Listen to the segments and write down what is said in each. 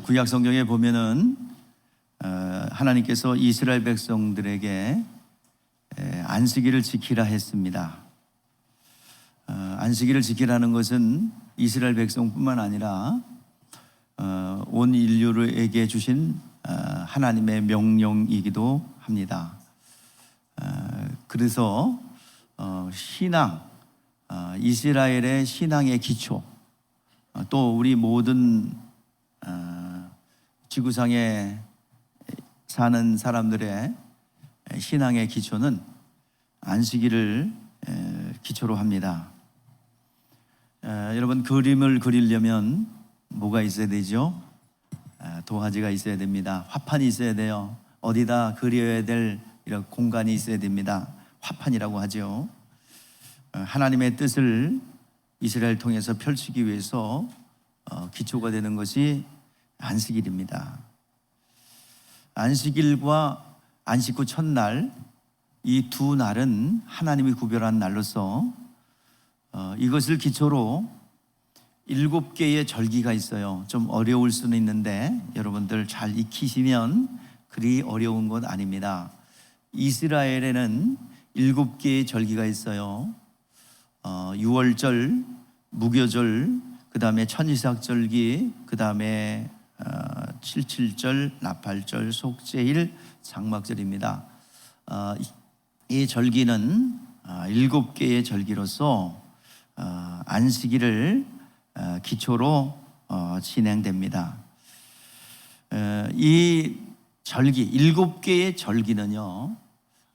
구약 성경에 보면은 하나님께서 이스라엘 백성들에게 안식일을 지키라 했습니다. 안식일을 지키라는 것은 이스라엘 백성뿐만 아니라 온 인류에게 주신 하나님의 명령이기도 합니다. 그래서 신앙, 이스라엘의 신앙의 기초, 또 우리 모든 지구상에 사는 사람들의 신앙의 기초는 안식일을 기초로 합니다. 여러분, 그림을 그리려면 뭐가 있어야 되죠? 도화지가 있어야 됩니다. 화판이 있어야 돼요. 어디다 그려야 될 이런 공간이 있어야 됩니다. 화판이라고 하죠. 하나님의 뜻을 이스라엘 통해서 펼치기 위해서 기초가 되는 것이 안식일입니다. 안식일과 안식 후 첫날, 이 두 날은 하나님이 구별한 날로서 이것을 기초로 7개의 절기가 있어요. 좀 어려울 수는 있는데 여러분들 잘 익히시면 그리 어려운 것 아닙니다. 이스라엘에는 7개의 절기가 있어요. 유월절, 무교절, 그 다음에 천이삭절기, 그 다음에 칠칠절, 나팔절, 속죄일, 장막절입니다. 이 절기는 7개의 절기로서 안식일을 기초로 진행됩니다. 이 절기, 7개의 절기는요,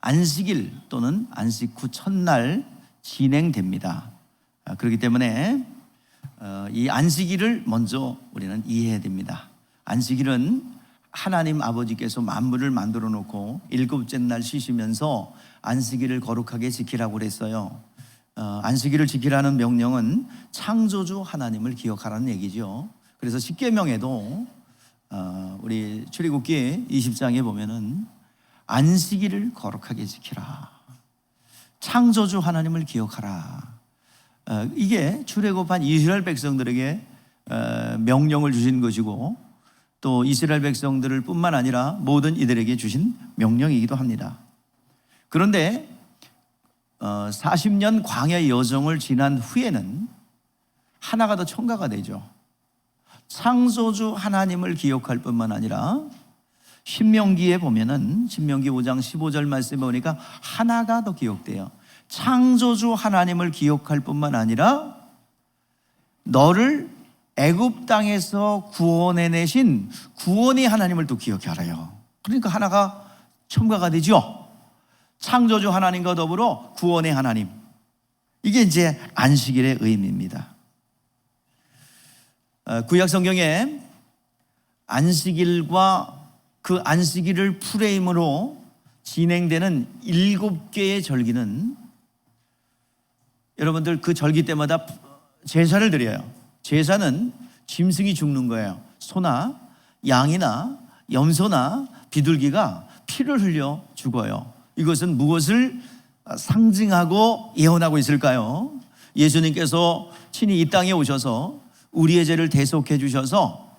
안식일 또는 안식 후 첫날 진행됩니다. 그렇기 때문에 이 안식일을 먼저 우리는 이해해야 됩니다. 안식일은 하나님 아버지께서 만물을 만들어 놓고 7째 날 쉬시면서 안식일을 거룩하게 지키라고 그랬어요. 안식일을 지키라는 명령은 창조주 하나님을 기억하라는 얘기죠. 그래서 십계명에도 우리 출애굽기 20장에 보면은 안식일을 거룩하게 지키라, 창조주 하나님을 기억하라, 이게 출애굽한 이스라엘 백성들에게 명령을 주신 것이고, 또 이스라엘 백성들을 뿐만 아니라 모든 이들에게 주신 명령이기도 합니다. 그런데 40년 광야 여정을 지난 후에는 하나가 더 첨가가 되죠. 창조주 하나님을 기억할 뿐만 아니라 신명기에 보면은 신명기 5장 15절 말씀에 보니까 하나가 더 기억돼요. 창조주 하나님을 기억할 뿐만 아니라 너를 애굽 땅에서 구원해내신 구원의 하나님을 또 기억하래요. 그러니까 하나가 첨가가 되죠. 창조주 하나님과 더불어 구원의 하나님, 이게 이제 안식일의 의미입니다. 구약 성경에 안식일과 그 안식일을 프레임으로 진행되는 7개의 절기는, 여러분들 그 절기 때마다 제사를 드려요. 제사는 짐승이 죽는 거예요. 소나 양이나 염소나 비둘기가 피를 흘려 죽어요. 이것은 무엇을 상징하고 예언하고 있을까요? 예수님께서 친히 이 땅에 오셔서 우리의 죄를 대속해 주셔서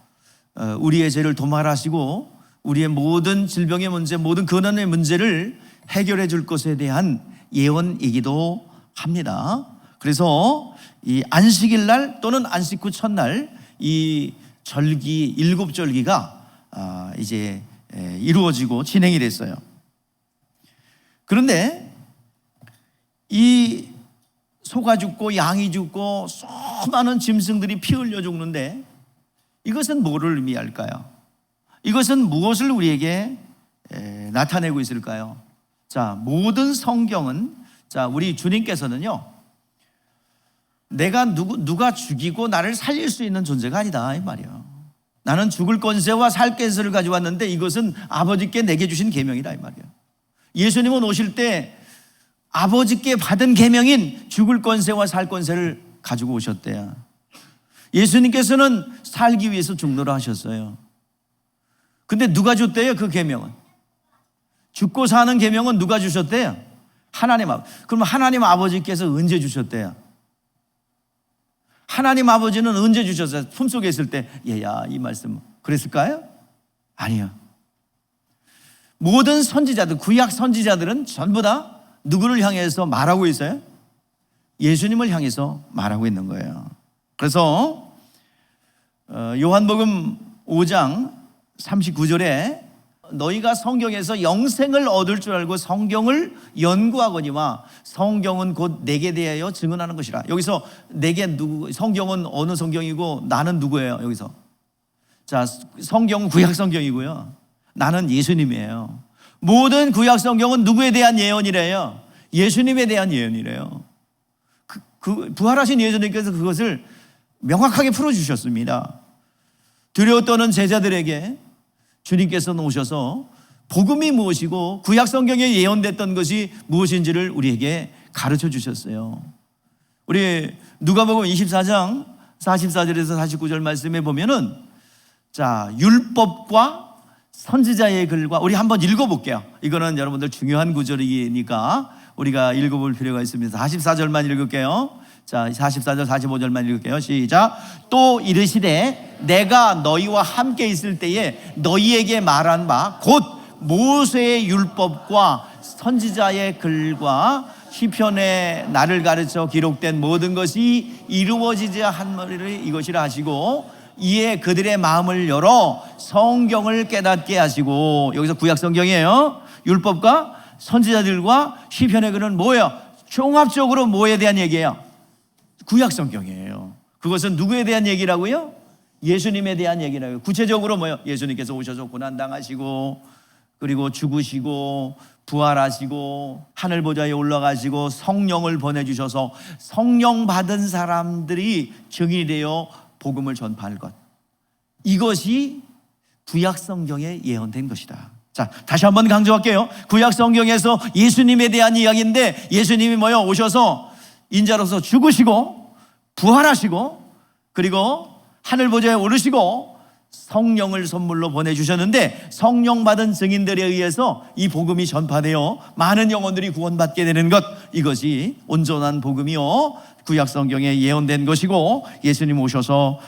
우리의 죄를 도말하시고 우리의 모든 질병의 문제, 모든 근원의 문제를 해결해 줄 것에 대한 예언이기도 합니다. 그래서 이 안식일 날 또는 안식 후 첫날 이 절기, 7절기가 이제 이루어지고 진행이 됐어요. 그런데 이 소가 죽고 양이 죽고 수많은 짐승들이 피 흘려 죽는데 이것은 뭐를 의미할까요? 이것은 무엇을 우리에게 나타내고 있을까요? 자, 모든 성경은, 자, 우리 주님께서는요, 내가 누가 죽이고 나를 살릴 수 있는 존재가 아니다 이 말이에요. 나는 죽을 권세와 살 권세를 가지고 왔는데 이것은 아버지께 내게 주신 계명이다 이 말이에요. 예수님은 오실 때 아버지께 받은 계명인 죽을 권세와 살 권세를 가지고 오셨대요. 예수님께서는 살기 위해서 죽노라 하셨어요. 근데 누가 줬대요? 그 계명은, 죽고 사는 계명은 누가 주셨대요? 하나님 아버지. 그럼 하나님 아버지께서 언제 주셨대요? 하나님 아버지는 언제 주셨어요? 품속에 있을 때, 얘야 이 말씀 그랬을까요? 아니요. 모든 선지자들, 구약 선지자들은 전부 다 누구를 향해서 말하고 있어요? 예수님을 향해서 말하고 있는 거예요. 그래서 요한복음 5장 39절에 너희가 성경에서 영생을 얻을 줄 알고 성경을 연구하거니와 성경은 곧 내게 대하여 증언하는 것이라. 여기서 내게 누구, 성경은 어느 성경이고 나는 누구예요? 여기서 자, 성경은 구약 성경이고요, 나는 예수님이에요. 모든 구약 성경은 누구에 대한 예언이래요? 예수님에 대한 예언이래요. 부활하신 예수님께서 그것을 명확하게 풀어주셨습니다. 두려워 떠는 제자들에게 주님께서는 오셔서 복음이 무엇이고 구약 성경에 예언됐던 것이 무엇인지를 우리에게 가르쳐 주셨어요. 우리 누가복음 24장 44절에서 49절 말씀에 보면은 자, 율법과 선지자의 글과, 우리 한번 읽어볼게요. 이거는 여러분들 중요한 구절이니까 우리가 읽어볼 필요가 있습니다. 44절만 읽을게요. 자, 44절 45절만 읽을게요. 시작. 또 이르시되 내가 너희와 함께 있을 때에 너희에게 말한 바 곧 모세의 율법과 선지자의 글과 시편에 나를 가르쳐 기록된 모든 것이 이루어지자 한 말이 이것이라 하시고, 이에 그들의 마음을 열어 성경을 깨닫게 하시고. 여기서 구약 성경이에요. 율법과 선지자들과 시편의 글은 뭐예요? 종합적으로 뭐에 대한 얘기예요? 구약 성경이에요. 그것은 누구에 대한 얘기라고요? 예수님에 대한 얘기라고요. 구체적으로 뭐예요? 예수님께서 오셔서 고난당하시고, 그리고 죽으시고, 부활하시고, 하늘 보좌에 올라가시고, 성령을 보내주셔서 성령 받은 사람들이 증인이 되어 복음을 전파할 것, 이것이 구약 성경에 예언된 것이다. 자, 다시 한번 강조할게요. 구약 성경에서 예수님에 대한 이야기인데, 예수님이 뭐요? 오셔서 인자로서 죽으시고 부활하시고, 그리고 하늘 보좌에 오르시고 성령을 선물로 보내주셨는데, 성령 받은 증인들에 의해서 이 복음이 전파되어 많은 영혼들이 구원받게 되는 것, 이것이 온전한 복음이요 구약 성경에 예언된 것이고, 예수님 오셔서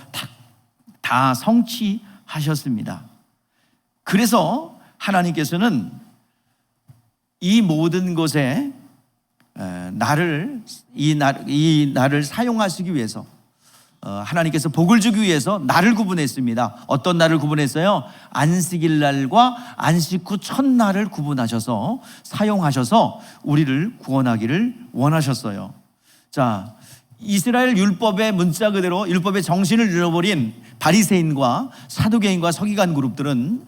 다 성취하셨습니다. 그래서 하나님께서는 이 모든 것에 이 날을 사용하시기 위해서, 하나님께서 복을 주기 위해서 날을 구분했습니다. 어떤 날을 구분했어요? 안식일 날과 안식 후 첫날을 구분하셔서 사용하셔서 우리를 구원하기를 원하셨어요. 자, 이스라엘 율법의 문자 그대로 율법의 정신을 잃어버린 바리새인과 사두개인과 서기관 그룹들은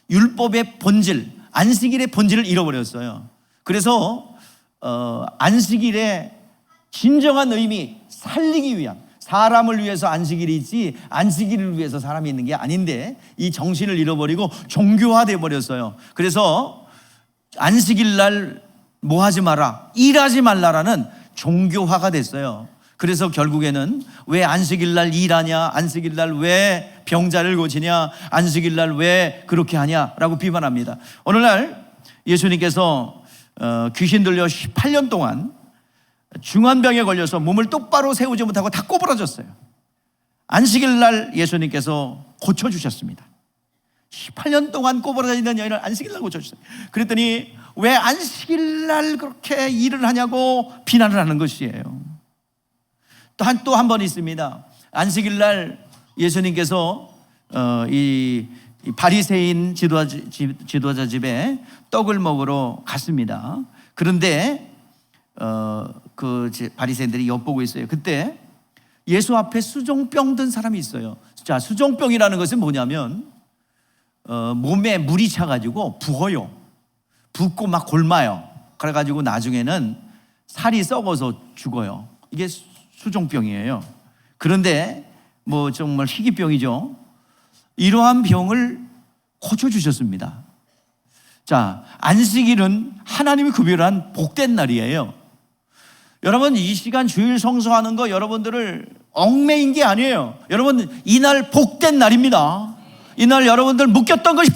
율법의 본질, 안식일의 본질을 잃어버렸어요. 그래서 안식일의 진정한 의미, 살리기 위한, 사람을 위해서 안식일이 있지 안식일을 위해서 사람이 있는 게 아닌데, 이 정신을 잃어버리고 종교화되어 버렸어요. 그래서 안식일 날 뭐 하지 마라, 일하지 말라라는 종교화가 됐어요. 그래서 결국에는 왜 안식일 날 일하냐, 안식일 날 왜 병자를 고치냐, 안식일 날 왜 그렇게 하냐라고 비판합니다. 오늘날 예수님께서 귀신 들려 18년 동안 중환병에 걸려서 몸을 똑바로 세우지 못하고 다 꼬부라졌어요. 안식일 날 예수님께서 고쳐주셨습니다. 18년 동안 꼬부라져 있는 여인을 안식일 날 고쳐주셨어요. 그랬더니 왜 안식일 날 그렇게 일을 하냐고 비난을 하는 것이에요. 또 한 번 있습니다. 안식일 날 예수님께서 이 바리새인 지도자 집에 떡을 먹으러 갔습니다. 그런데 그 바리새인들이 엿보고 있어요. 그때 예수 앞에 수종병 든 사람이 있어요. 자, 수종병이라는 것은 뭐냐면 몸에 물이 차가지고 부어요. 붓고 막 골마요. 그래가지고 나중에는 살이 썩어서 죽어요. 이게 수종병이에요. 그런데 뭐 정말 희귀병이죠. 이러한 병을 고쳐주셨습니다. 자, 안식일은 하나님이 구별한 복된 날이에요. 여러분, 이 시간 주일 성수하는 거 여러분들을 얽매인 게 아니에요. 여러분, 이날 복된 날입니다. 이날 여러분들 묶였던 것이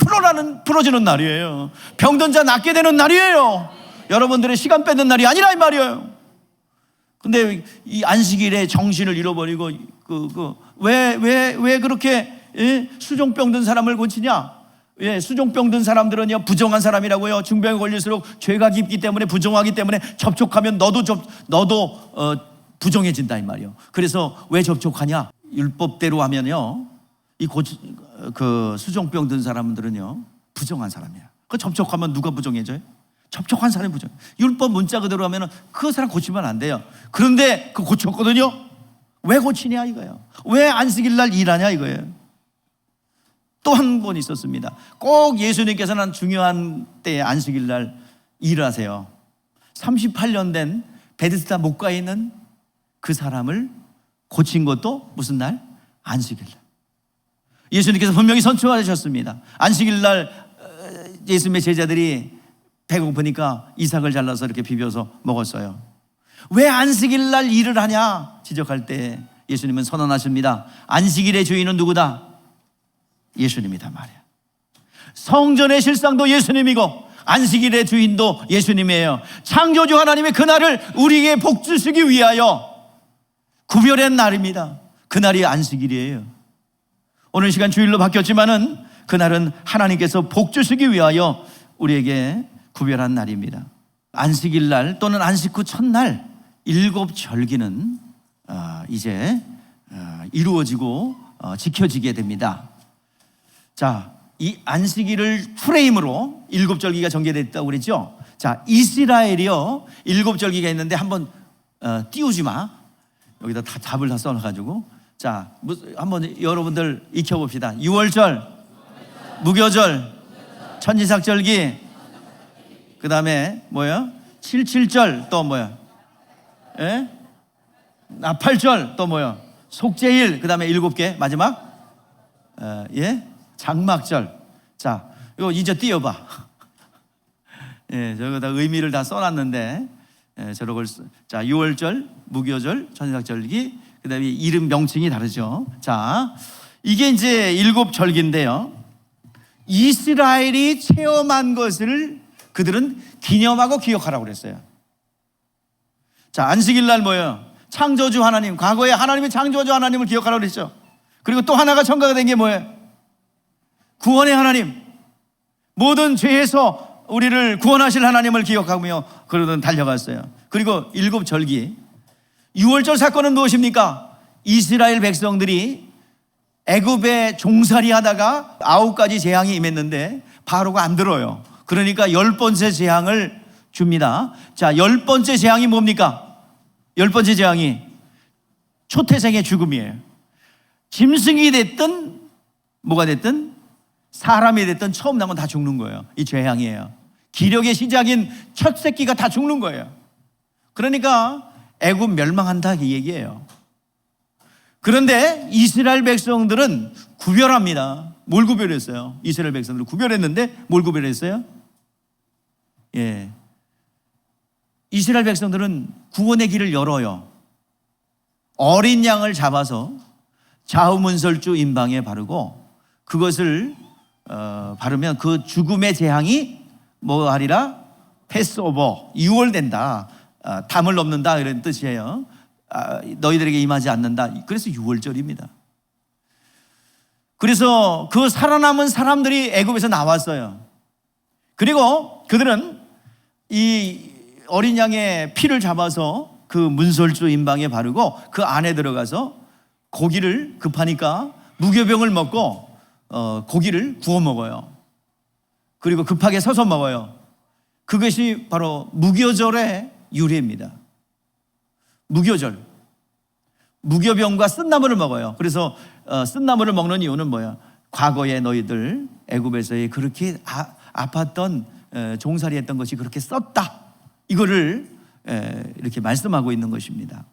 풀어지는 날이에요. 병든 자 낫게 되는 날이에요. 여러분들의 시간 뺏는 날이 아니라 이 말이에요. 근데 이 안식일에 정신을 잃어버리고 왜 그렇게 수종병 든 사람을 고치냐? 수종병 든 사람들은요 부정한 사람이라고요. 중병에 걸릴수록 죄가 깊기 때문에, 부정하기 때문에 접촉하면 너도 부정해진다 이 말이요. 그래서 왜 접촉하냐? 율법대로 하면요 그 수종병 든 사람들은요 부정한 사람이야. 그 접촉하면 누가 부정해져요? 접촉한 사람이 부정. 율법 문자 그대로 하면은 그 사람 고치면 안 돼요. 그런데 그 고쳤거든요. 왜 고치냐 이거예요. 왜 안식일 날 일하냐 이거예요. 또 한 번 있었습니다. 꼭 예수님께서는 중요한 때에 안식일 날 일하세요. 38년 된 베데스다 목가에 있는 그 사람을 고친 것도 무슨 날? 안식일 날. 예수님께서 분명히 선포하셨습니다. 안식일 날 예수님의 제자들이 배고프니까 이삭을 잘라서 이렇게 비벼서 먹었어요. 왜 안식일 날 일을 하냐 지적할 때 예수님은 선언하십니다. 안식일의 주인은 누구다? 예수님이다 말이야. 성전의 실상도 예수님이고 안식일의 주인도 예수님이에요. 창조주 하나님의 그날을 우리에게 복 주시기 위하여 구별한 날입니다. 그날이 안식일이에요. 오늘 시간 주일로 바뀌었지만은 그날은 하나님께서 복 주시기 위하여 우리에게 구별한 날입니다. 안식일 날 또는 안식 후 첫날 일곱 절기는 이제 이루어지고 지켜지게 됩니다. 자, 이 안식일을 프레임으로 일곱 절기가 전개됐다고 그랬죠. 자, 이스라엘이요 일곱 절기가 있는데 한번 띄우지 마. 여기다 다 답을 다 써놔가지고 자, 한번 여러분들 익혀봅시다. 유월절, 무교절, 천지삭절기, 그 다음에 뭐야? 칠칠절, 또 뭐야? 나팔절, 또 뭐야? 속죄일, 그 다음에 7개 마지막 장막절. 자, 이거 이제 띄워봐. 저거 다 의미를 다 써놨는데 저걸 자, 유월절, 무교절, 천지삭절기, 그 다음에 이름 명칭이 다르죠. 자, 이게 이제 7절기인데요. 이스라엘이 체험한 것을 그들은 기념하고 기억하라고 그랬어요. 자, 안식일 날 뭐예요? 창조주 하나님, 과거에 하나님의 창조주 하나님을 기억하라고 그랬죠. 그리고 또 하나가 첨가가 된 게 뭐예요? 구원의 하나님, 모든 죄에서 우리를 구원하실 하나님을 기억하며 그러던 달려갔어요. 그리고 7절기, 유월절 사건은 무엇입니까? 이스라엘 백성들이 애굽에 종살이 하다가 9가지 재앙이 임했는데 바로가 안 들어요. 그러니까 10번째 재앙을 줍니다. 자, 10번째 재앙이 뭡니까? 10번째 재앙이 초태생의 죽음이에요. 짐승이 됐든 뭐가 됐든 사람이 됐든 처음 난 건 다 죽는 거예요. 이 재앙이에요. 기력의 시작인 첫 새끼가 다 죽는 거예요. 그러니까 애굽 멸망한다 이 얘기예요. 그런데 이스라엘 백성들은 구별합니다. 뭘 구별했어요? 이스라엘 백성들은 구별했는데 뭘 구별했어요? 이스라엘 백성들은 구원의 길을 열어요. 어린 양을 잡아서 좌우문설주 임방에 바르고 그것을 바르면 그 죽음의 재앙이 뭐 하리라? 패스오버, 유월된다. 담을 넘는다 이런 뜻이에요. 너희들에게 임하지 않는다. 그래서 유월절입니다. 그래서 그 살아남은 사람들이 애굽에서 나왔어요. 그리고 그들은 이 어린 양의 피를 잡아서 그 문설주 임방에 바르고 그 안에 들어가서 고기를 급하니까 무교병을 먹고 고기를 구워 먹어요. 그리고 급하게 서서 먹어요. 그것이 바로 무교절의 유래입니다. 무교절, 무교병과 쓴나물을 먹어요. 그래서 쓴나물을 먹는 이유는 뭐야? 과거에 너희들 애굽에서의 그렇게 아팠던 종살이 했던 것이 그렇게 썼다. 이거를 이렇게 말씀하고 있는 것입니다.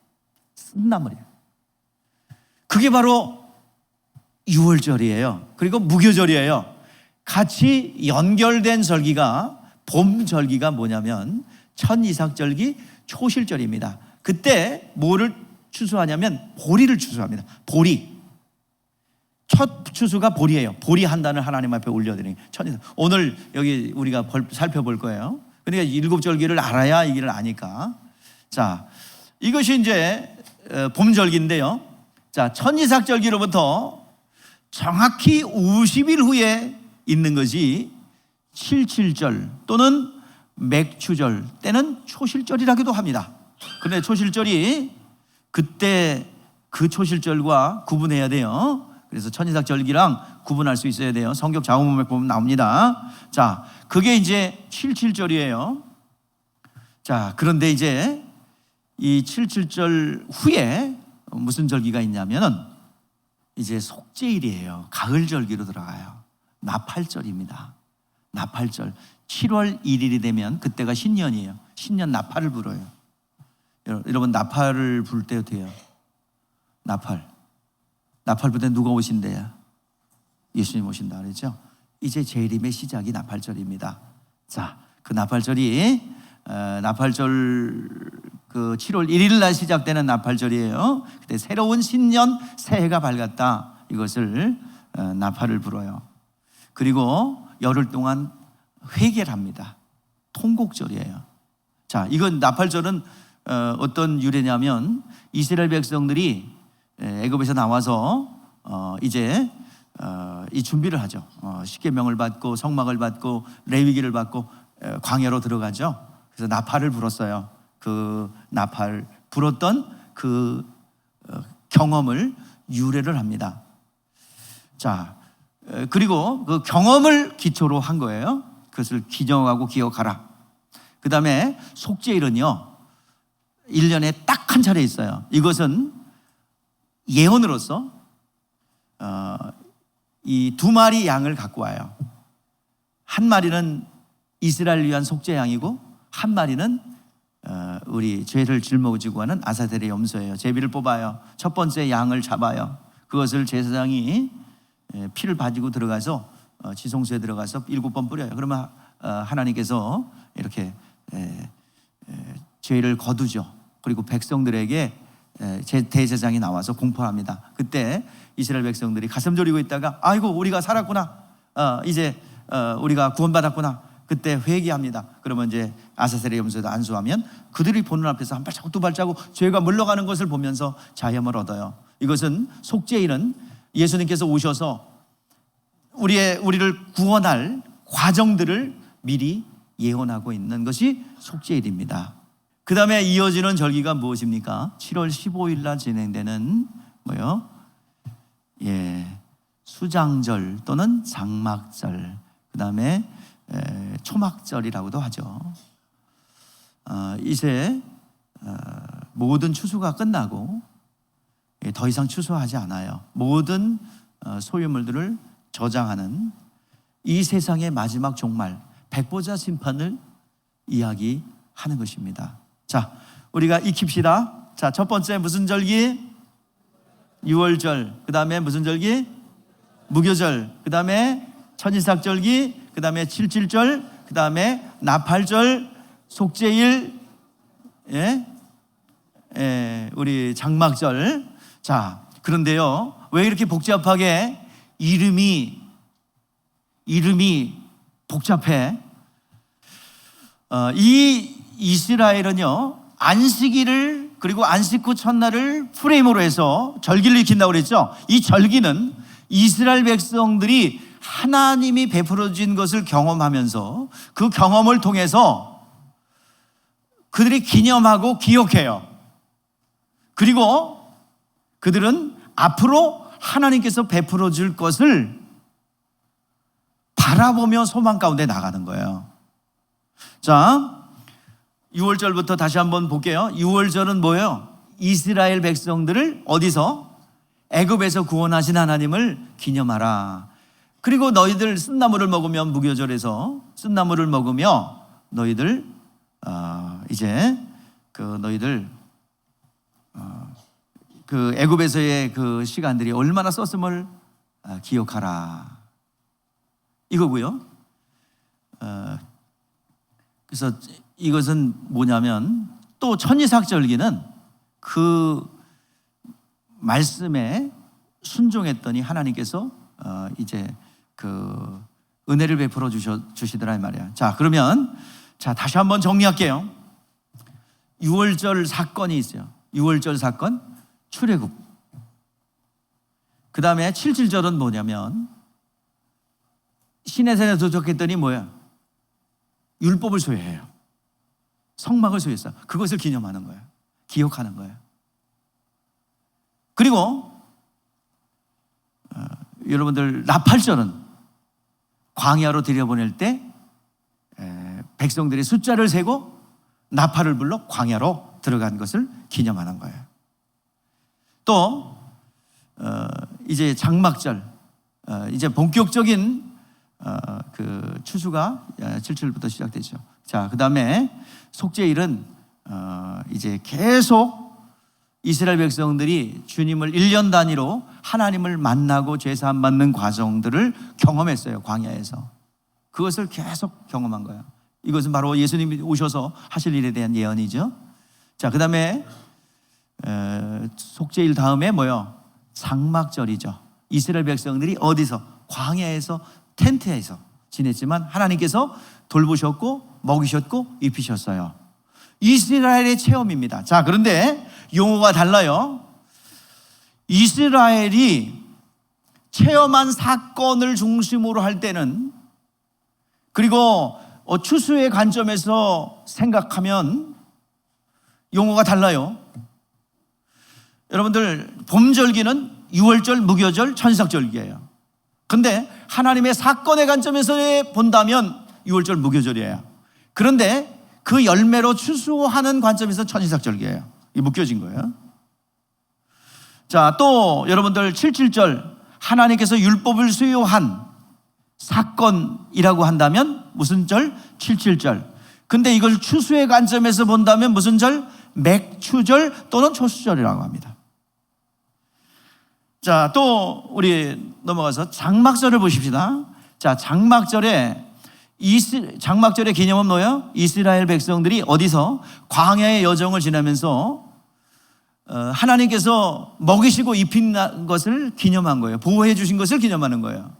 쓴나물이에요. 그게 바로 유월절이에요. 그리고 무교절이에요. 같이 연결된 절기가 봄 절기가 뭐냐면 천이삭절기 초실절입니다. 그때 뭐를 추수하냐면 보리를 추수합니다. 보리. 첫 추수가 보리예요. 보리 한 단을 하나님 앞에 올려드리는 천이삭. 오늘 여기 우리가 살펴볼 거예요. 그러니까 7절기를 알아야 이 길을 아니까. 자, 이것이 이제 봄절기인데요. 자, 천이삭절기로부터 정확히 50일 후에 있는 것이 칠칠절 또는 맥추절 때는 초실절이라고도 합니다. 그런데 초실절이 그때 그 초실절과 구분해야 돼요. 그래서 천이삭절기랑 구분할 수 있어야 돼요. 성경 자문문맥 보면 나옵니다. 자, 그게 이제 칠칠절이에요. 자, 그런데 이제 이 칠칠절 후에 무슨 절기가 있냐면은 이제 속죄일이에요. 가을절기로 들어가요. 나팔절입니다. 나팔절. 7월 1일이 되면 그때가 신년이에요. 신년 나팔을 불어요. 여러분 나팔을 불 때 어떻게 해요? 나팔 불 때 누가 오신대요? 예수님 오신다 그랬죠? 이제 재림의 시작이 나팔절입니다. 자, 그 나팔절이 나팔절 그 7월 1일 날 시작되는 나팔절이에요. 그때 새로운 신년 새해가 밝았다. 이것을 나팔을 불어요. 그리고 열흘 동안 회개를 합니다. 통곡절이에요. 자, 이건 나팔절은 어떤 유래냐면 이스라엘 백성들이 애굽에서 나와서 이제 이 준비를 하죠. 십계명을 받고 성막을 받고 레위기를 받고 광야로 들어가죠. 그래서 나팔을 불었어요. 그 나팔 불었던 그 경험을 유래를 합니다. 자, 그리고 그 경험을 기초로 한 거예요. 그것을 기정하고 기억하라. 그 다음에 속죄일은요 1년에 딱 한 차례 있어요. 이것은 예언으로서 이 2마리 양을 갖고 와요. 한 마리는 이스라엘을 위한 속죄 양이고 한 마리는 우리 죄를 짊어지고 하는 아사델의 염소예요. 제비를 뽑아요. 첫 번째 양을 잡아요. 그것을 제사장이 피를 가지고 들어가서 지성소에 들어가서 7번 뿌려요. 그러면 하나님께서 이렇게 죄를 거두죠. 그리고 백성들에게 대제사장이 나와서 공포합니다. 그때 이스라엘 백성들이 가슴 졸이고 있다가 아이고 우리가 살았구나, 이제 우리가 구원받았구나. 그때 회개합니다. 그러면 이제 아사셀의 염소에다 안수하면 그들이 보는 앞에서 한 발자국 두 발자국 죄가 물러가는 것을 보면서 자염을 얻어요. 이것은 속죄일은 예수님께서 오셔서 우리를 구원할 과정들을 미리 예언하고 있는 것이 속죄일입니다. 그 다음에 이어지는 절기가 무엇입니까? 7월 15일 날 진행되는 뭐요? 수장절 또는 장막절, 그 다음에 초막절이라고도 하죠. 이제 모든 추수가 끝나고 더 이상 추수하지 않아요. 모든 소유물들을 저장하는 이 세상의 마지막 종말, 백보자 심판을 이야기하는 것입니다. 자, 우리가 익힙시다. 자, 첫 번째 무슨 절기? 유월절. 그 다음에 무슨 절기? 무교절. 그 다음에 천이삭절기. 그 다음에 칠칠절. 그 다음에 나팔절, 속죄일, 우리 장막절. 자, 그런데요, 왜 이렇게 복잡하게 이름이 복잡해? 이 이스라엘은요 안식일을 그리고 안식 후 첫날을 프레임으로 해서 절기를 익힌다고 그랬죠. 이 절기는 이스라엘 백성들이 하나님이 베풀어 준 것을 경험하면서 그 경험을 통해서 그들이 기념하고 기억해요. 그리고 그들은 앞으로 하나님께서 베풀어 줄 것을 바라보며 소망 가운데 나가는 거예요. 자, 6월절부터 다시 한번 볼게요. 6월절은 뭐예요? 이스라엘 백성들을 어디서? 애굽에서 구원하신 하나님을 기념하라. 그리고 너희들 쓴나물을 먹으면 무교절에서 쓴나물을 먹으며 너희들 이제 너희들 그 애굽에서의 그 시간들이 얼마나 썼음을 기억하라. 이거고요. 그래서 이것은 뭐냐면 또 천이삭절기는 그 말씀에 순종했더니 하나님께서 이제 그 은혜를 베풀어 주시더라 이 말이야. 자, 그러면 자 다시 한번 정리할게요. 6월절 사건이 있어요. 6월절 사건, 출애굽. 그 다음에 77절은 뭐냐면 시내산에 도착했더니 뭐야? 율법을 소유해요. 성막을 소유했어. 그것을 기념하는 거예요. 기억하는 거예요. 그리고 여러분들 나팔절은 광야로 들여보낼 때 백성들이 숫자를 세고 나팔을 불러 광야로 들어간 것을 기념하는 거예요. 또 이제 장막절, 이제 본격적인 그 추수가 7절부터 시작되죠. 자, 그 다음에 속죄일은 이제 계속 이스라엘 백성들이 주님을 1년 단위로 하나님을 만나고 제사함 받는 과정들을 경험했어요. 광야에서. 그것을 계속 경험한 거예요. 이것은 바로 예수님이 오셔서 하실 일에 대한 예언이죠. 자, 그 다음에 속죄일 다음에 뭐요? 장막절이죠. 이스라엘 백성들이 어디서? 광야에서 텐트에서 지냈지만 하나님께서 돌보셨고 먹이셨고 입히셨어요. 이스라엘의 체험입니다. 자, 그런데 용어가 달라요. 이스라엘이 체험한 사건을 중심으로 할 때는, 그리고 추수의 관점에서 생각하면 용어가 달라요. 여러분들 봄절기는 유월절, 무교절, 천삭절기예요. 근데 하나님의 사건의 관점에서 본다면 유월절, 무교절이에요. 그런데 그 열매로 추수하는 관점에서 천이삭절기예요. 이게 묶여진 거예요. 자, 또 여러분들 77절 하나님께서 율법을 수요한 사건이라고 한다면 무슨 절? 77절. 근데 이걸 추수의 관점에서 본다면 무슨 절? 맥추절 또는 초수절이라고 합니다. 자, 또 우리 넘어가서 장막절을 보십시다. 자, 장막절의 기념은 뭐예요? 이스라엘 백성들이 어디서? 광야의 여정을 지나면서 하나님께서 먹이시고 입힌 것을 기념한 거예요. 보호해 주신 것을 기념하는 거예요.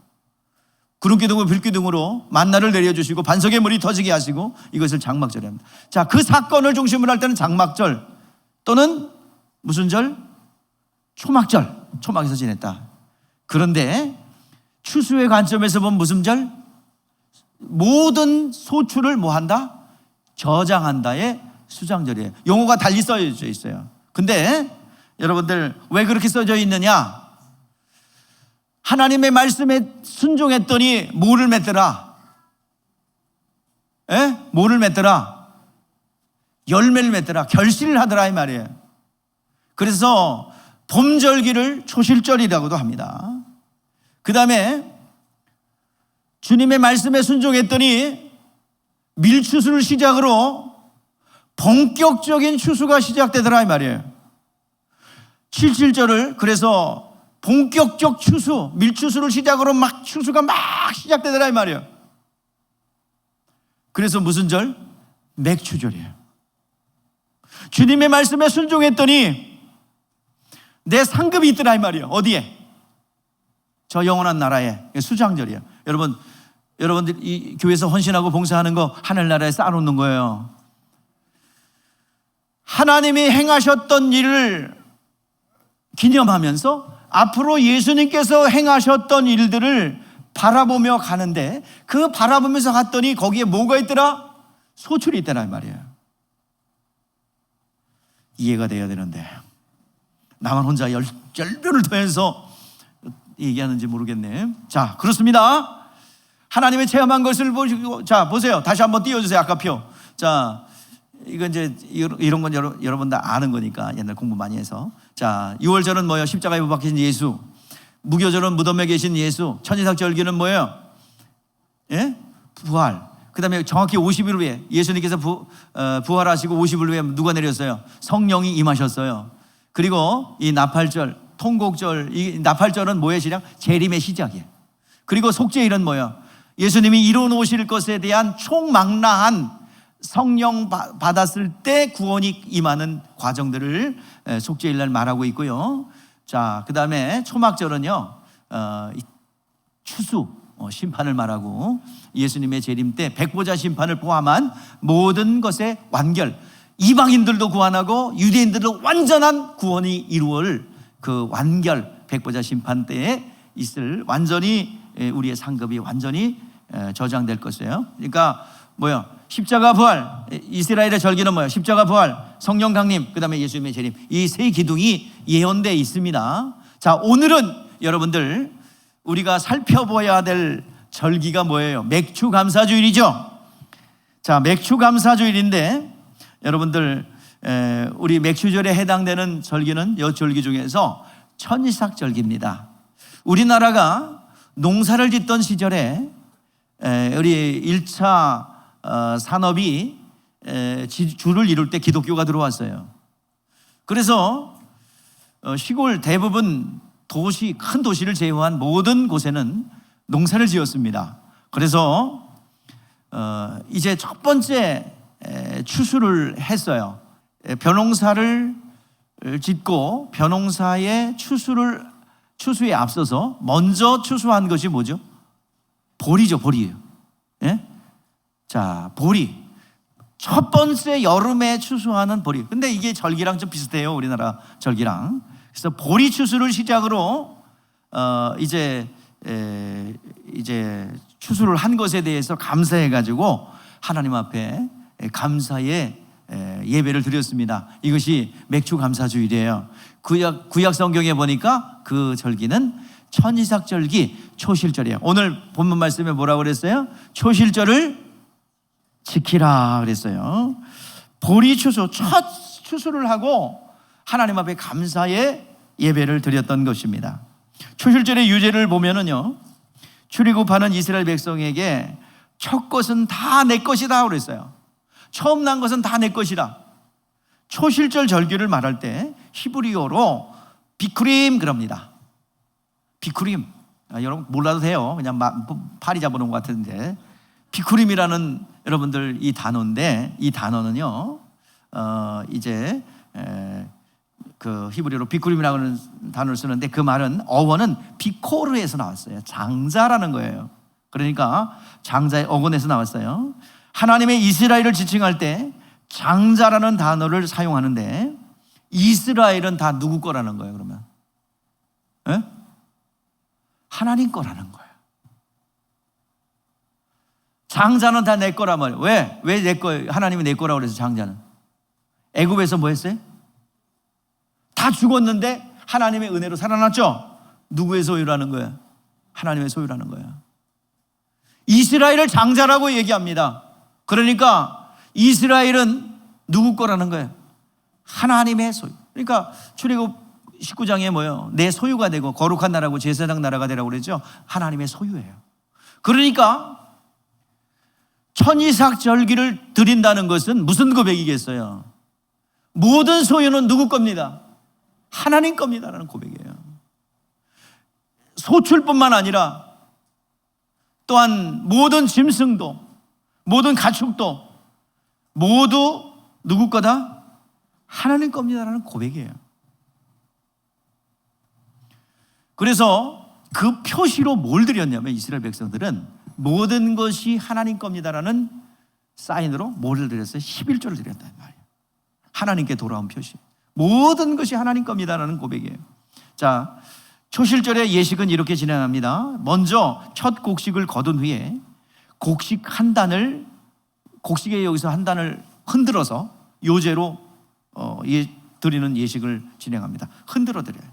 구름기둥과 불기둥으로 만나를 내려주시고 반석의 물이 터지게 하시고, 이것을 장막절이 합니다. 자, 그 사건을 중심으로 할 때는 장막절 또는 무슨 절? 초막절. 초막에서 지냈다. 그런데 추수의 관점에서 보면 무슨 절? 모든 소출을 뭐 한다? 저장한다의 수장절이에요. 용어가 달리 써져 있어요. 근데 여러분들 왜 그렇게 써져 있느냐? 하나님의 말씀에 순종했더니 뭐를 맺더라? 뭐를 맺더라? 열매를 맺더라. 결실을 하더라 이 말이에요. 그래서 봄절기를 초실절이라고도 합니다. 그 다음에 주님의 말씀에 순종했더니 밀추수를 시작으로 본격적인 추수가 시작되더라 이 말이에요. 77절을 그래서 본격적 추수, 밀추수를 시작으로 막 추수가 막 시작되더라 이 말이에요. 그래서 무슨 절? 맥추절이에요. 주님의 말씀에 순종했더니 내 상급이 있더라 이 말이에요. 어디에? 저 영원한 나라에. 수장절이에요. 여러분들 이 교회에서 헌신하고 봉사하는 거 하늘나라에 쌓아놓는 거예요. 하나님이 행하셨던 일을 기념하면서 앞으로 예수님께서 행하셨던 일들을 바라보며 가는데, 그 바라보면서 갔더니 거기에 뭐가 있더라? 소출이 있더라 이 말이에요. 이해가 돼야 되는데 나만 혼자 열변을 토해서 얘기하는지 모르겠네. 자, 그렇습니다. 하나님의 체험한 것을 보시고, 자, 보세요. 다시 한번 띄워주세요. 아까 표. 자, 이건 이제 이런 건 여러분 다 아는 거니까 옛날 공부 많이 해서. 자, 6월절은 뭐예요? 십자가에 못 박히신 예수. 무교절은 무덤에 계신 예수. 천이삭절기는 뭐예요? 예? 부활. 그 다음에 정확히 50일 후에 예수님께서 부활하시고 50일 후에 누가 내렸어요? 성령이 임하셨어요. 그리고 이 나팔절, 통곡절, 이 나팔절은 뭐의 시작? 재림의 시작이에요. 그리고 속죄일은 뭐예요? 예수님이 이루어 놓으실 것에 대한 총망라한 성령 받았을 때 구원이 임하는 과정들을 속죄일날 말하고 있고요. 자, 그 다음에 초막절은요, 추수, 심판을 말하고, 예수님의 재림 때 백보자 심판을 포함한 모든 것의 완결, 이방인들도 구원하고 유대인들도 완전한 구원이 이루어질 그 완결, 백보자 심판 때에 있을 완전히 우리의 상급이 완전히 저장될 것이에요. 그러니까 뭐요? 십자가 부활, 이스라엘의 절기는 뭐예요? 십자가 부활, 성령 강림, 그 다음에 예수님의 재림, 이 세 기둥이 예언되어 있습니다. 자, 오늘은 여러분들 우리가 살펴봐야 될 절기가 뭐예요? 맥주 감사주일이죠. 자, 맥주 감사주일인데 여러분들 우리 맥주절에 해당되는 절기는 이 절기 중에서 천이삭절기입니다. 우리나라가 농사를 짓던 시절에 우리 1차 산업이 주를 이룰 때 기독교가 들어왔어요. 그래서 시골 대부분 도시, 큰 도시를 제외한 모든 곳에는 농사를 지었습니다. 그래서 이제 첫 번째 추수를 했어요. 벼농사를 짓고 벼농사의 추수에 앞서서 먼저 추수한 것이 뭐죠? 보리죠, 보리예요. 예? 자, 보리. 첫 번째 여름에 추수하는 보리. 근데 이게 절기랑 좀 비슷해요, 우리나라 절기랑. 그래서 보리 추수를 시작으로 이제 추수를 한 것에 대해서 감사해가지고 하나님 앞에 감사의 예배를 드렸습니다. 이것이 맥주 감사주일이에요. 구약 성경에 보니까 그 절기는 천이삭절기 초실절이에요. 오늘 본문 말씀에 뭐라고 그랬어요? 초실절을 지키라 그랬어요. 보리 추수, 첫 추수를 하고 하나님 앞에 감사의 예배를 드렸던 것입니다. 초실절의 유죄를 보면은요, 출애굽하는 이스라엘 백성에게 첫 것은 다 내 것이다 그랬어요. 처음 난 것은 다 내 것이다. 초실절 절기를 말할 때 히브리어로 비쿠림 그럽니다. 비쿠림. 여러분 몰라도 돼요. 그냥 파리 잡아놓은 것 같은데. 비쿠림이라는 여러분들 이 단어인데, 이 단어는요, 그 히브리어로 비쿠림이라고 하는 단어를 쓰는데 그 말은 어원은 비코르에서 나왔어요. 장자라는 거예요. 그러니까 장자의 어원에서 나왔어요. 하나님의 이스라엘을 지칭할 때 장자라는 단어를 사용하는데 이스라엘은 다 누구 거라는 거예요, 그러면? 에? 하나님 거라는 거예요. 장자는 다 내 거란 말이에요. 왜 내 거예요? 하나님이 내 거라고 그래서 장자는. 애굽에서 뭐 했어요? 다 죽었는데 하나님의 은혜로 살아났죠? 누구의 소유라는 거예요? 하나님의 소유라는 거예요. 이스라엘을 장자라고 얘기합니다. 그러니까 이스라엘은 누구 거라는 거예요? 하나님의 소유. 그러니까 출애굽 19장에 뭐예요? 내 소유가 되고 거룩한 나라고 제사장 나라가 되라고 그랬죠? 하나님의 소유예요. 그러니까 천이삭절기를 드린다는 것은 무슨 고백이겠어요? 모든 소유는 누구 겁니다? 하나님 겁니다라는 고백이에요. 소출뿐만 아니라 또한 모든 짐승도, 모든 가축도 모두 누구 거다? 하나님 겁니다라는 고백이에요. 그래서 그 표시로 뭘 드렸냐면 이스라엘 백성들은 모든 것이 하나님 겁니다라는 사인으로 뭐를 드렸어요? 11조를 드렸단 말이에요. 하나님께 돌아온 표시. 모든 것이 하나님 겁니다라는 고백이에요. 자, 초실절의 예식은 이렇게 진행합니다. 먼저 첫 곡식을 거둔 후에 곡식에 여기서 한 단을 흔들어서 요제로 드리는 예식을 진행합니다. 흔들어 드려요.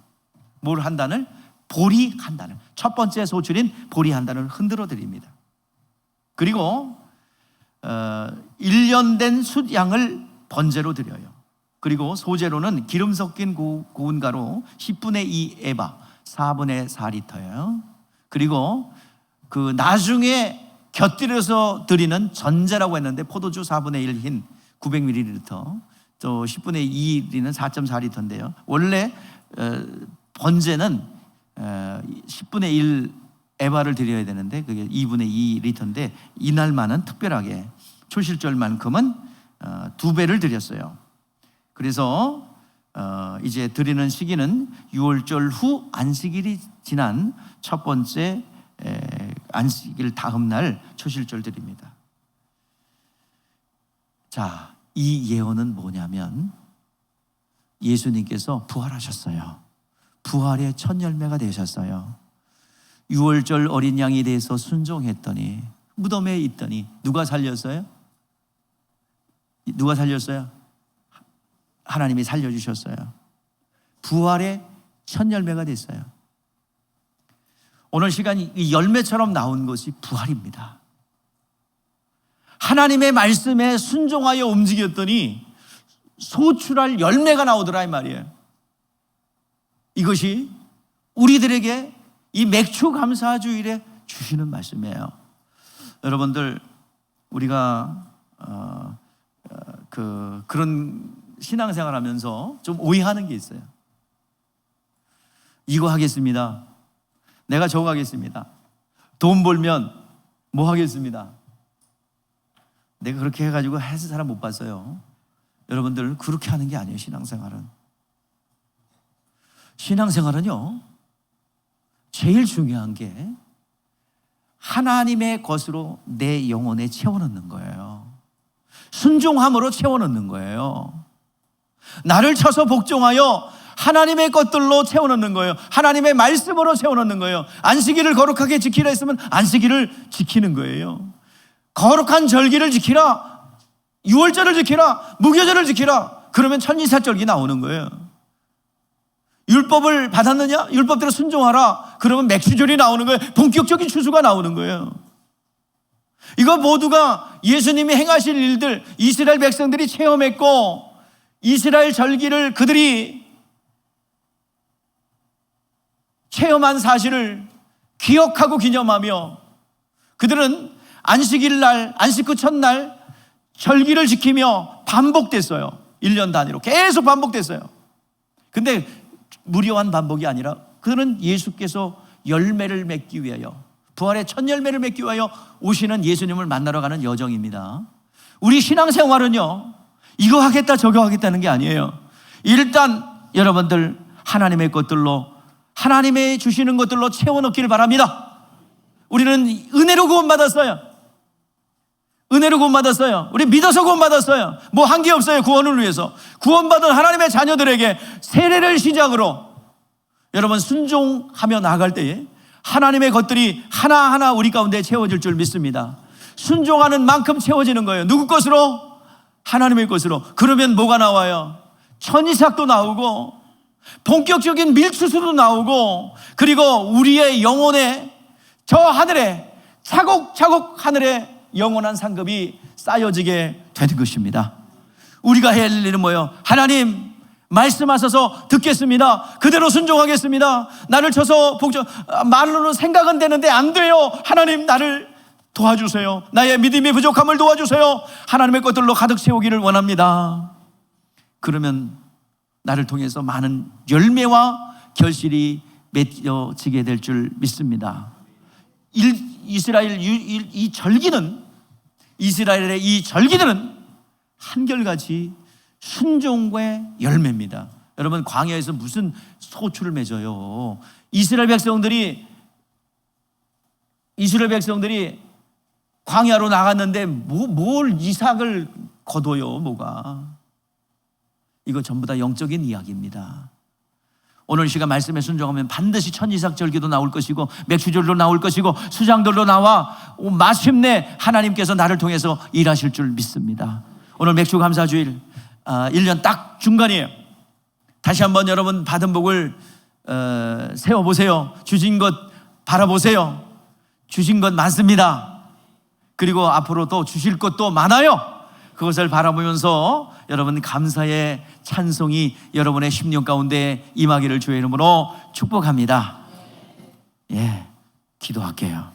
뭘 한 단을? 보리 한 단을. 첫 번째 소출인 보리 한 단을 흔들어 드립니다. 그리고 1년 된 숫양을 번제로 드려요. 그리고 소제로는 기름 섞인 고운 가루 10분의 2 에바 4분의 4리터예요. 그리고 그 나중에 곁들여서 드리는 전제라고 했는데 포도주 4분의 1 흰 900ml 또 10분의 2리는 4.4리터인데요. 원래 번제는 10분의 1 에바를 드려야 되는데 그게 2분의 2리터인데 이날만은 특별하게 초실절만큼은 2배를 드렸어요. 그래서 이제 드리는 시기는 6월절 후 안식일이 지난 첫 번째 안식일 다음 날 초실절 드립니다. 자, 이 예언은 뭐냐면 예수님께서 부활하셨어요. 부활의 첫 열매가 되셨어요. 유월절 어린 양이 돼서 순종했더니 무덤에 있더니 누가 살렸어요? 누가 살렸어요? 하나님이 살려주셨어요. 부활의 첫 열매가 됐어요. 오늘 시간 이 열매처럼 나온 것이 부활입니다. 하나님의 말씀에 순종하여 움직였더니 소출할 열매가 나오더라 이 말이에요. 이것이 우리들에게 이 맥주 감사주일에 주시는 말씀이에요. 여러분들 우리가 그런 신앙생활 하면서 좀 오해하는 게 있어요. 이거 하겠습니다. 내가 저거 하겠습니다. 돈 벌면 뭐 하겠습니다. 내가 그렇게 해가지고 해서 사람 못 봤어요. 여러분들 그렇게 하는 게 아니에요. 신앙생활은요 제일 중요한 게 하나님의 것으로 내 영혼에 채워넣는 거예요. 순종함으로 채워넣는 거예요. 나를 쳐서 복종하여 하나님의 것들로 채워넣는 거예요. 하나님의 말씀으로 채워넣는 거예요. 안식일을 거룩하게 지키라 했으면 안식일을 지키는 거예요. 거룩한 절기를 지키라, 유월절을 지키라, 무교절을 지키라, 그러면 천지사절기 나오는 거예요. 율법을 받았느냐? 율법대로 순종하라, 그러면 맥주절이 나오는 거예요. 본격적인 추수가 나오는 거예요. 이거 모두가 예수님이 행하실 일들, 이스라엘 백성들이 체험했고 이스라엘 절기를 그들이 체험한 사실을 기억하고 기념하며 그들은 안식일 날, 안식 후 첫날 절기를 지키며 반복됐어요. 1년 단위로 계속 반복됐어요. 근데 무료한 반복이 아니라 그들은 예수께서 열매를 맺기 위하여, 부활의 첫 열매를 맺기 위하여 오시는 예수님을 만나러 가는 여정입니다. 우리 신앙생활은요 이거 하겠다 저거 하겠다는 게 아니에요. 일단 여러분들 하나님의 것들로, 하나님의 주시는 것들로 채워넣기를 바랍니다. 우리는 은혜로 구원받았어요. 은혜로 구원받았어요. 우리 믿어서 구원받았어요. 뭐 한 게 없어요. 구원을 위해서. 구원받은 하나님의 자녀들에게 세례를 시작으로 여러분 순종하며 나아갈 때에 하나님의 것들이 하나하나 우리 가운데 채워질 줄 믿습니다. 순종하는 만큼 채워지는 거예요. 누구 것으로? 하나님의 것으로. 그러면 뭐가 나와요? 천이삭도 나오고 본격적인 밀추수도 나오고, 그리고 우리의 영혼에 저 하늘에 차곡차곡 하늘에 영원한 상급이 쌓여지게 되는 것입니다. 우리가 해야 할 일은 뭐예요? 하나님 말씀하셔서 듣겠습니다. 그대로 순종하겠습니다. 나를 쳐서 말로는 생각은 되는데 안 돼요. 하나님 나를 도와주세요. 나의 믿음이 부족함을 도와주세요. 하나님의 것들로 가득 채우기를 원합니다. 그러면 나를 통해서 많은 열매와 결실이 맺어지게 될 줄 믿습니다. 이스라엘 이 절기는, 이스라엘의 이 절기들은 한결같이 순종의 열매입니다. 여러분 광야에서 무슨 소출을 맺어요? 이스라엘 백성들이 광야로 나갔는데 뭘 이삭을 거둬요? 뭐가? 이거 전부 다 영적인 이야기입니다. 오늘 시간 말씀에 순종하면 반드시 천이삭 절기도 나올 것이고 맥주절도 나올 것이고 수장들도 나와 마침내 하나님께서 나를 통해서 일하실 줄 믿습니다. 오늘 맥주 감사주일 1년 딱 중간이에요. 다시 한번 여러분 받은 복을 세워보세요. 주신 것 바라보세요. 주신 것 많습니다. 그리고 앞으로 또 주실 것도 많아요. 그것을 바라보면서 여러분 감사의 찬송이 여러분의 심령 가운데 임하기를 주의 이름으로 축복합니다. 예, 기도할게요.